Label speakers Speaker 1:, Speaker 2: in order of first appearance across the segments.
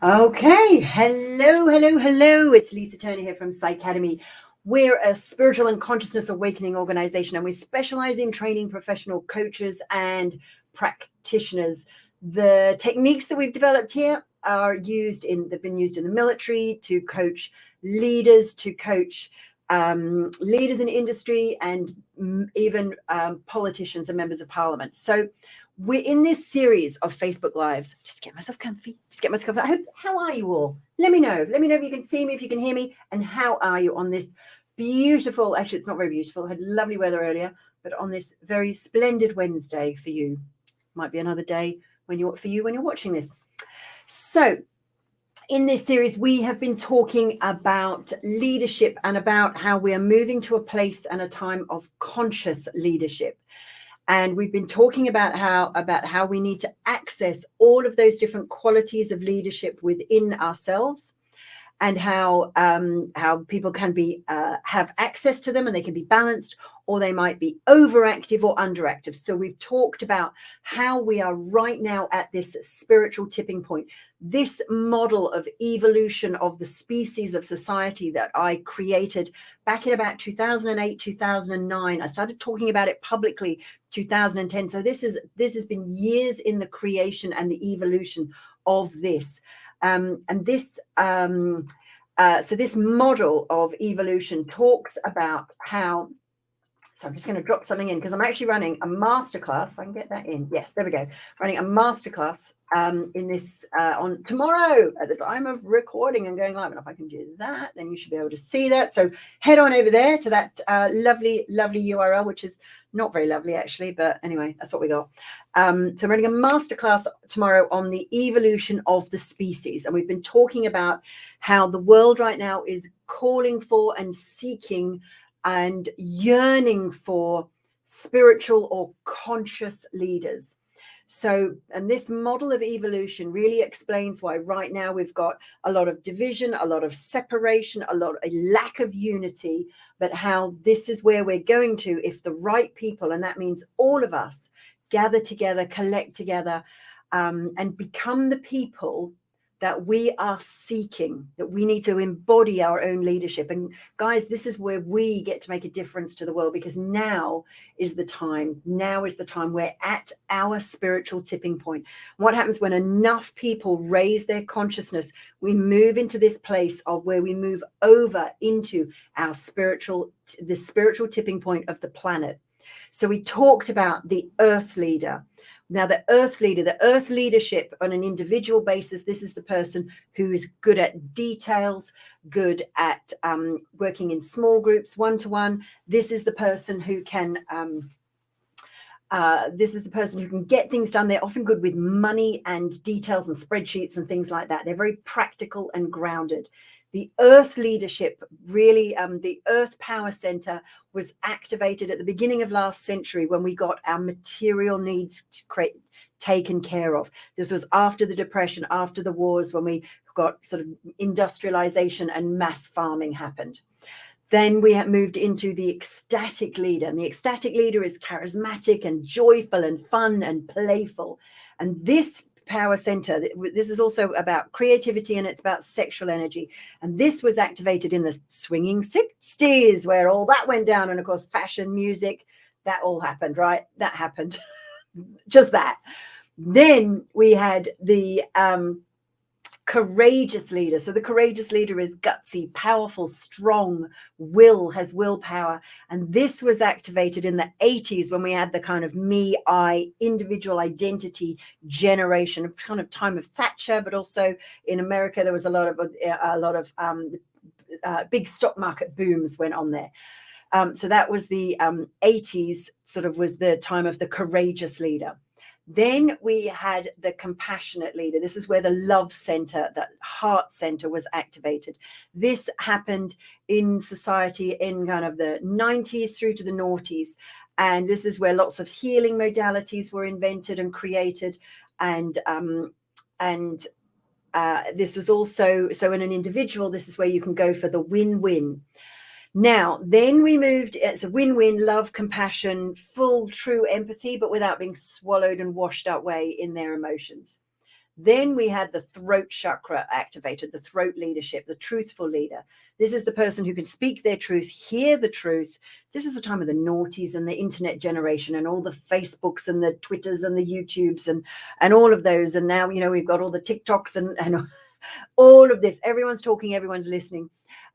Speaker 1: Okay, hello. It's Lisa Turner here from Psychacademy. We're a spiritual and consciousness awakening organization, and we specialize in training professional coaches and practitioners. The techniques that we've developed here they've been used in the military to coach leaders, to coach leaders in industry, and even politicians and members of parliament. So we're in this series of Facebook Lives. Just get myself comfy. How are you all? Let me know. Let me know if you can see me, if you can hear me, and how are you on this beautiful, actually, it's not very beautiful. I had lovely weather earlier, but on this very splendid Wednesday for you. Might be another day when you're watching this. So in this series, we have been talking about leadership and about how we are moving to a place and a time of conscious leadership. And we've been talking about how we need to access all of those different qualities of leadership within ourselves, and how people can be have access to them, and they can be balanced, or they might be overactive or underactive. So we've talked about how we are right now at this spiritual tipping point. This model of evolution of the species of society that I created back in about 2008, 2009. I started talking about it publicly 2010. So this has been years in the creation and the evolution of this. So this model of evolution talks about how. So I'm just going to drop something in because I'm actually running a masterclass. If I can get that in. Yes, there we go. Running a masterclass in this on tomorrow at the time of recording and going live. And if I can do that, then you should be able to see that. So head on over there to that lovely URL, which is not very lovely actually, but anyway, that's what we got. So I'm running a masterclass tomorrow on the evolution of the species. And we've been talking about how the world right now is calling for and seeking and yearning for spiritual or conscious leaders. So, and this model of evolution really explains why right now we've got a lot of division, a lot of separation, a lack of unity, but how this is where we're going to if the right people, and that means all of us, gather together, collect together, and become the people that we are seeking, that we need to embody our own leadership. And guys, this is where we get to make a difference to the world, because now is the time. Now is the time. We're at our spiritual tipping point. What happens when enough people raise their consciousness? We move into this place of where we move over into the spiritual tipping point of the planet. So we talked about the Earth leader. Now, the Earth leadership on an individual basis, this is the person who is good at details, good at working in small groups, one-to-one. This is the person who can get things done. They're often good with money and details and spreadsheets and things like that. They're very practical and grounded. The Earth leadership, really, the Earth PowerCentre was activated at the beginning of last century when we got our material needs taken care of. This was after the Depression, after the wars, when we got sort of industrialization and mass farming happened. Then we have moved into the ecstatic leader. And the ecstatic leader is charismatic and joyful and fun and playful. And this PowerCentre, this is also about creativity, and it's about sexual energy. And this was activated in the swinging 60s, where all that went down. And of course, fashion, music, that all happened, right? That happened. Just that. Then we had the courageous leader. So the courageous leader is gutsy, powerful, strong, has willpower. And this was activated in the 80s when we had the kind of me, I, individual identity generation, kind of time of Thatcher, but also in America, there was a lot of big stock market booms went on there. So that was the 80s, sort of was the time of the courageous leader. Then we had the compassionate leader. This is where the love center, that heart center, was activated. This happened in society in kind of the 90s through to the noughties. And this is where lots of healing modalities were invented and created. And this was also, so in an individual, this is where you can go for the win-win. Now, then we moved, it's a win-win, love, compassion, full, true empathy, but without being swallowed and washed away in their emotions. Then we had the throat chakra activated, the throat leadership, the truthful leader. This is the person who can speak their truth, hear the truth. This is the time of the naughties and the internet generation and all the Facebooks and the Twitters and the YouTubes and all of those. And now, we've got all the TikToks and all of this. Everyone's talking, everyone's listening.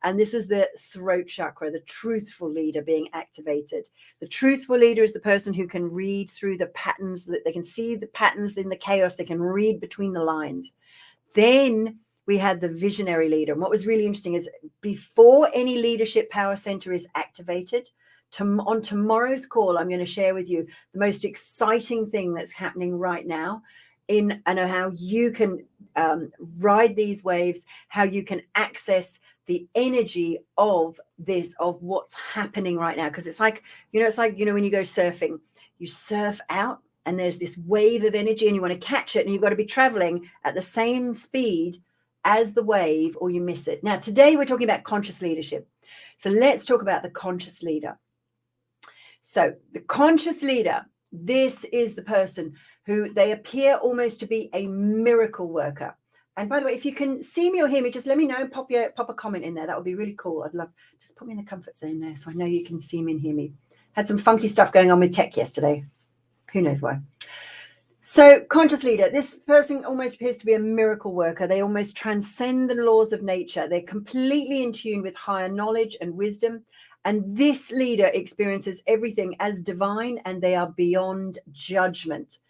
Speaker 1: And this is the throat chakra, the truthful leader being activated. The truthful leader is the person who can read through the patterns, that they can see the patterns in the chaos. They can read between the lines. Then we had the visionary leader. And what was really interesting is before any leadership power center is activated, on tomorrow's call, I'm going to share with you the most exciting thing that's happening right now. I know how you can ride these waves, how you can access the energy of this, of what's happening right now. Because it's like, when you go surfing, you surf out and there's this wave of energy and you want to catch it, and you've got to be traveling at the same speed as the wave or you miss it. Now, today we're talking about conscious leadership. So let's talk about the conscious leader. So the conscious leader, this is the person who they appear almost to be a miracle worker. And by the way, if you can see me or hear me, just let me know and pop a comment in there. That would be really cool. I'd love, just put me in the comfort zone there so I know you can see me and hear me. Had some funky stuff going on with tech yesterday. Who knows why? So conscious leader, this person almost appears to be a miracle worker. They almost transcend the laws of nature. They're completely in tune with higher knowledge and wisdom. And this leader experiences everything as divine, and they are beyond judgment.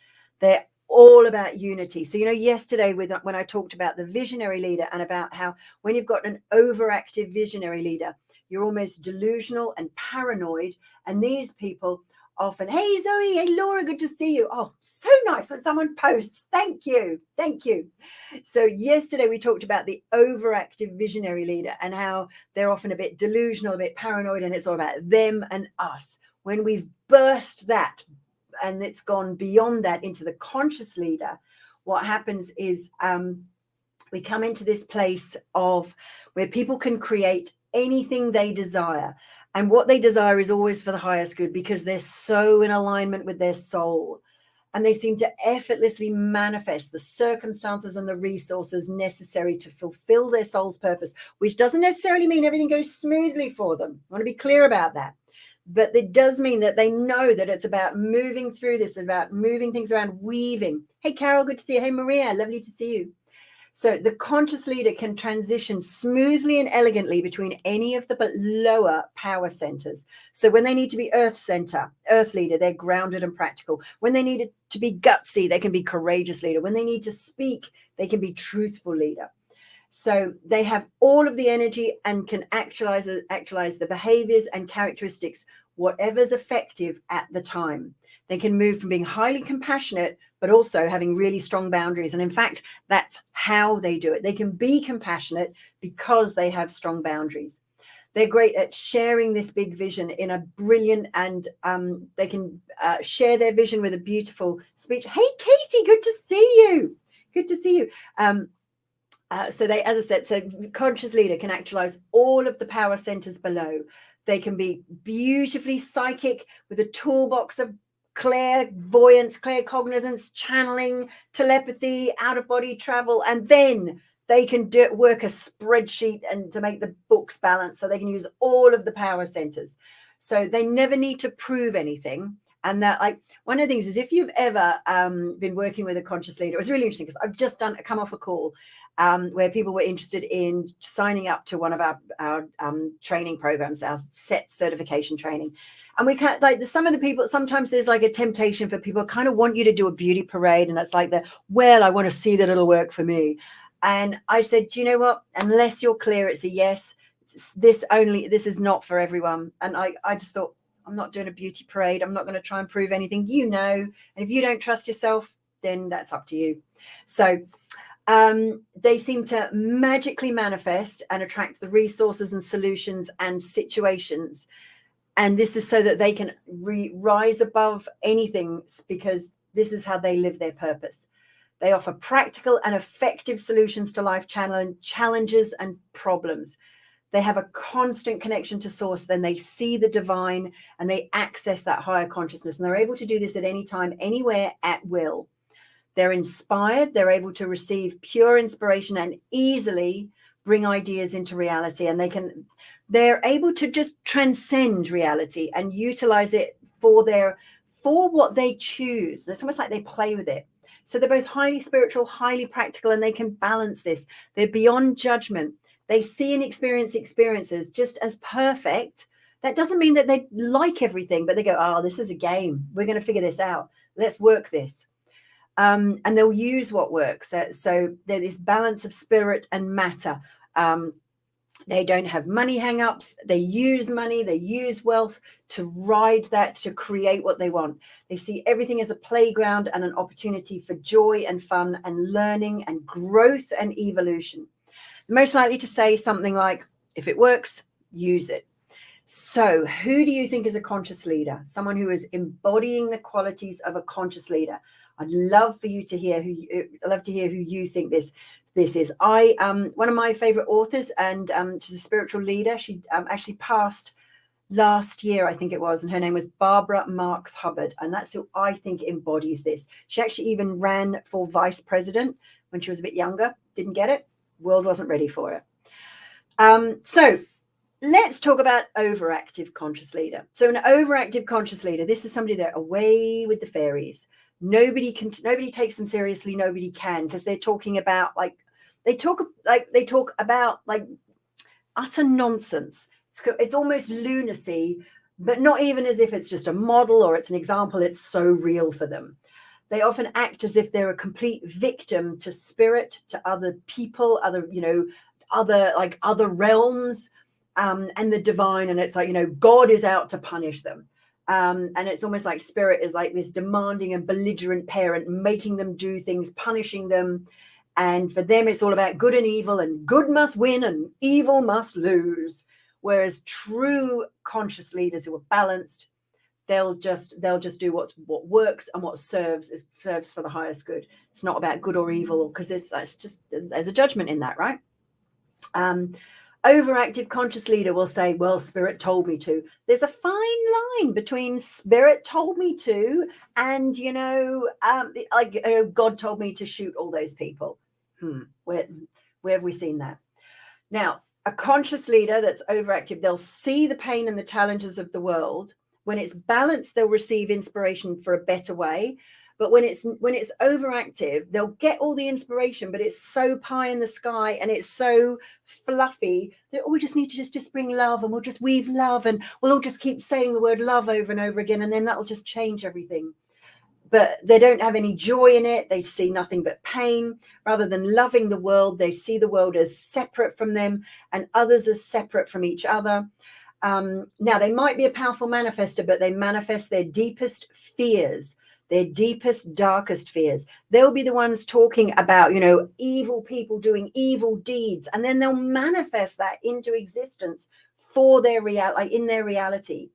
Speaker 1: They're all about unity. So, yesterday when I talked about the visionary leader and about how when you've got an overactive visionary leader, you're almost delusional and paranoid. And these people often, hey, Zoe, hey, Laura, good to see you. Oh, so nice when someone posts. Thank you. Thank you. So yesterday we talked about the overactive visionary leader and how they're often a bit delusional, a bit paranoid, and it's all about them and us. When we've burst that, and it's gone beyond that into the conscious leader, what happens is we come into this place of where people can create anything they desire. And what they desire is always for the highest good, because they're so in alignment with their soul. And they seem to effortlessly manifest the circumstances and the resources necessary to fulfill their soul's purpose, which doesn't necessarily mean everything goes smoothly for them. I want to be clear about that. But it does mean that they know that it's about moving through this, about moving things around, weaving. Hey, Carol, good to see you. Hey, Maria, lovely to see you. So the conscious leader can transition smoothly and elegantly between any of the lower power centers. So when they need to be earth leader, they're grounded and practical. When they need to be gutsy, they can be courageous leader. When they need to speak, they can be truthful leader. So they have all of the energy and can actualize the behaviors and characteristics, whatever's effective at the time. They can move from being highly compassionate, but also having really strong boundaries. And in fact, that's how they do it. They can be compassionate because they have strong boundaries. They're great at sharing this big vision in a brilliant, and they can share their vision with a beautiful speech. Hey, Katie, good to see you. Good to see you. So they, as I said, so conscious leader can actualize all of the power centers below. They can be beautifully psychic with a toolbox of clairvoyance, claircognizance, channeling, telepathy, out-of-body travel, and then they can work a spreadsheet and to make the books balance, so they can use all of the power centers. So they never need to prove anything. And that, like, one of the things is, if you've ever been working with a conscious leader, it's really interesting because I've just come off a call where people were interested in signing up to one of our training programs, our set certification training. And we can't, like, some of the people, sometimes there's like a temptation for people kind of want you to do a beauty parade. And it's like I want to see that it'll work for me. And I said, do you know what? Unless you're clear, it's a yes. This is not for everyone. And I just thought, I'm not doing a beauty parade. I'm not going to try and prove anything, And if you don't trust yourself, then that's up to you. So they seem to magically manifest and attract the resources and solutions and situations. And this is so that they can rise above anything, because this is how they live their purpose. They offer practical and effective solutions to life challenges and problems. They have a constant connection to source. Then they see the divine and they access that higher consciousness. And they're able to do this at any time, anywhere, at will. They're inspired. They're able to receive pure inspiration and easily bring ideas into reality. And they're able to just transcend reality and utilize it for what they choose. It's almost like they play with it. So they're both highly spiritual, highly practical, and they can balance this. They're beyond judgment. They see and experience experiences just as perfect. That doesn't mean that they like everything, but they go, oh, this is a game. We're going to figure this out. Let's work this. And they'll use what works. So there's this balance of spirit and matter. They don't have money hang-ups. They use money. They use wealth to ride that, to create what they want. They see everything as a playground and an opportunity for joy and fun and learning and growth and evolution. Most likely to say something like, if it works, use it. So who do you think is a conscious leader? Someone who is embodying the qualities of a conscious leader. I'd love for you to hear who you think this is. One of my favorite authors, and she's a spiritual leader. She actually passed last year, I think it was, and her name was Barbara Marx Hubbard, and that's who I think embodies this. She actually even ran for vice president when she was a bit younger. Didn't get it. World wasn't ready for it. So let's talk about overactive conscious leader. So an overactive conscious leader, this is somebody that away with the fairies. Nobody takes them seriously. Nobody can, because they're talking about they talk about utter nonsense. It's almost lunacy, but not even as if it's just a model or it's an example. It's so real for them. They often act as if they're a complete victim to spirit, to other people, other realms, and the divine. And it's like, God is out to punish them. And it's almost like spirit is like this demanding and belligerent parent, making them do things, punishing them. And for them, it's all about good and evil, and good must win and evil must lose. Whereas true conscious leaders who are balanced, they'll just do what works and what serves for the highest good. It's not about good or evil, because there's a judgment in that, right? Overactive conscious leader will say, well, spirit told me to. There's a fine line between spirit told me to and, God told me to shoot all those people. Where have we seen that? Now, a conscious leader that's overactive, they'll see the pain and the challenges of the world. When it's balanced, they'll receive inspiration for a better way. But when it's overactive, they'll get all the inspiration, but it's so pie in the sky and it's so fluffy that we just need to just bring love, and we'll just weave love, and we'll all just keep saying the word love over and over again, and then that'll just change everything. But they don't have any joy in it. They see nothing but pain. Rather than loving the world, they see the world as separate from them and others as separate from each other. Now, they might be a powerful manifester, but they manifest their deepest fears, their deepest, darkest fears. They'll be the ones talking about, evil people doing evil deeds, and then they'll manifest that into existence for their in their reality.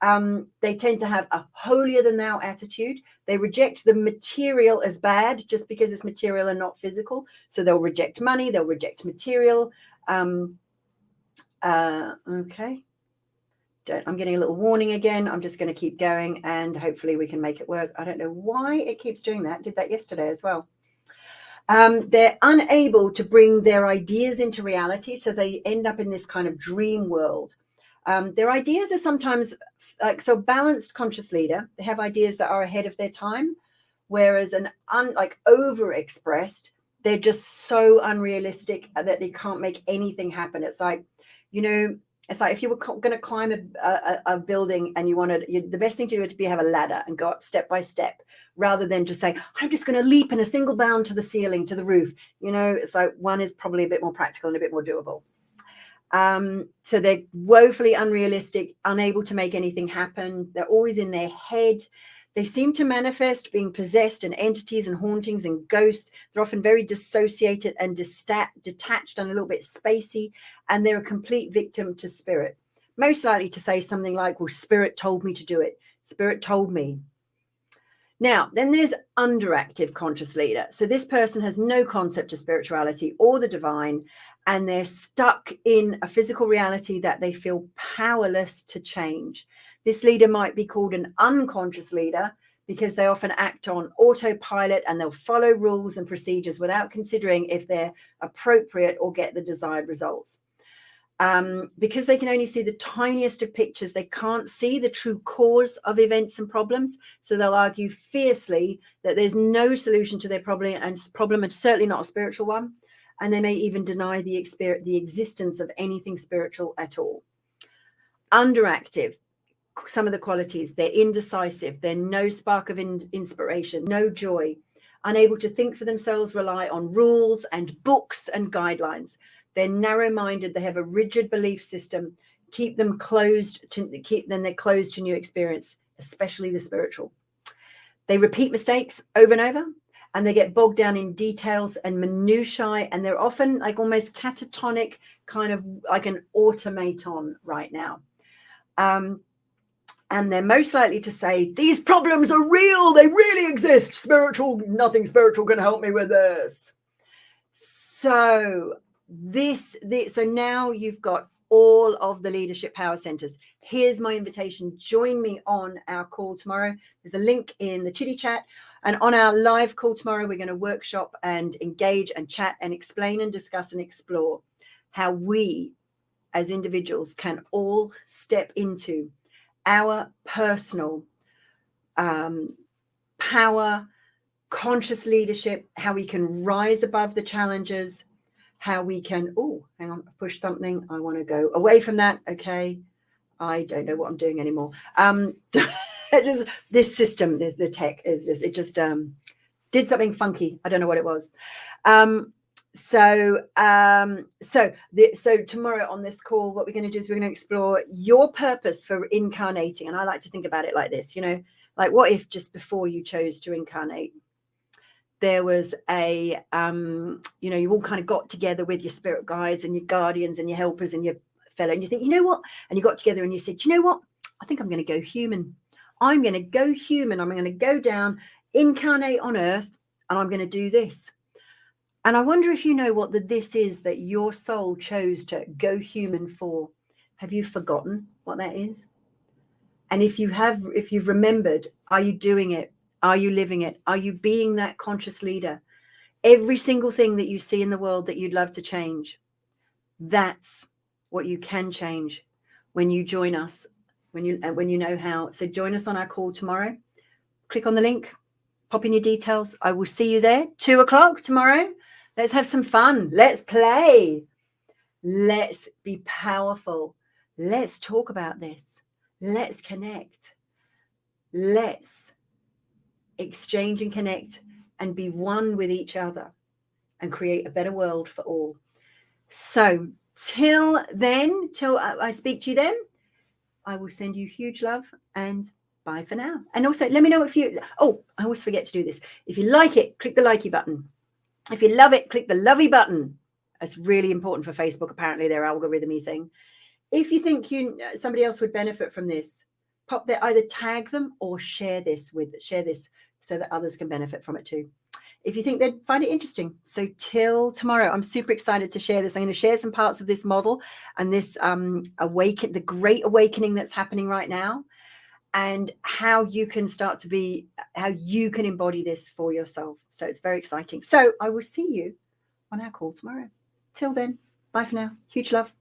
Speaker 1: They tend to have a holier than thou attitude. They reject the material as bad just because it's material and not physical. So they'll reject money, they'll reject material. Okay. I'm getting a little warning again. I'm just going to keep going and hopefully we can make it work. I don't know why it keeps doing that. Did that yesterday as well. They're unable to bring their ideas into reality, so they end up in this kind of dream world. Their ideas are sometimes balanced conscious leader. They have ideas that are ahead of their time, whereas overexpressed, they're just so unrealistic that they can't make anything happen. It's like, it's like if you were going to climb a building and the best thing to do would be have a ladder and go up step by step, rather than just say, I'm just going to leap in a single bound to the ceiling, to the roof. It's like one is probably a bit more practical and a bit more doable. So they're woefully unrealistic, unable to make anything happen. They're always in their head. They seem to manifest being possessed and entities and hauntings and ghosts. They're often very dissociated and detached and a little bit spacey, and they're a complete victim to spirit. Most likely to say something like, well, spirit told me to do it. Spirit told me. Now, then there's underactive conscious leader. So this person has no concept of spirituality or the divine, and they're stuck in a physical reality that they feel powerless to change. This leader might be called an unconscious leader because they often act on autopilot and they'll follow rules and procedures without considering if they're appropriate or get the desired results. Because they can only see the tiniest of pictures, they can't see the true cause of events and problems. So they'll argue fiercely that there's no solution to their problem, and certainly not a spiritual one. And they may even deny the existence of anything spiritual at all. Underactive, some of the qualities: they're indecisive, they're no spark of inspiration, no joy, unable to think for themselves, rely on rules and books and guidelines. They're narrow-minded, they have a rigid belief system, they're closed to new experience, especially the spiritual. They repeat mistakes over and over, and they get bogged down in details and minutiae, and they're often like almost catatonic, kind of like an automaton right now. And they're most likely to say, these problems are real, they really exist, nothing spiritual can help me with this. So now you've got all of the leadership power centers. Here's my invitation. Join me on our call tomorrow. There's a link in the chitty chat. And on our live call tomorrow, we're going to workshop and engage and chat and explain and discuss and explore how we as individuals can all step into our personal power, conscious leadership, how we can rise above the challenges, how we can, hang on, push something. I want to go away from that. Okay. I don't know what I'm doing anymore. This system, there's the tech is just, it just did something funky. I don't know what it was. So tomorrow on this call, what we're going to do is we're going to explore your purpose for incarnating. And I like to think about it like this, like what if just before you chose to incarnate, there was you all kind of got together with your spirit guides and your guardians and your helpers and your fellow, and you think, you know what? And you got together and you said, you know what? I think I'm going to go human. I'm going to go human. I'm going to go down, incarnate on earth, and I'm going to do this. And I wonder if you know what this is that your soul chose to go human for. Have you forgotten what that is? And if you've remembered, are you doing it? Are you living it? Are you being that conscious leader? Every single thing that you see in the world that you'd love to change, that's what you can change when you join us, when you know how. So join us on our call tomorrow. Click on the link, pop in your details. I will see you there, 2:00 tomorrow. Let's have some fun. Let's play. Let's be powerful. Let's talk about this. Let's connect. Let's exchange and connect and be one with each other and create a better world for all. So till then, till I speak to you then, I will send you huge love and bye for now. And also let me know if I always forget to do this. If you like it, click the likey button. If you love it, click the lovey button. That's really important for Facebook, apparently, their algorithm-y thing. If you think somebody else would benefit from this, pop there, either tag them or share this so that others can benefit from it too. If you think they'd find it interesting. So till tomorrow, I'm super excited to share this. I'm going to share some parts of this model and this the great awakening that's happening right now, and how you can embody this for yourself. So it's very exciting. So I will see you on our call tomorrow. Till then, bye for now. Huge love.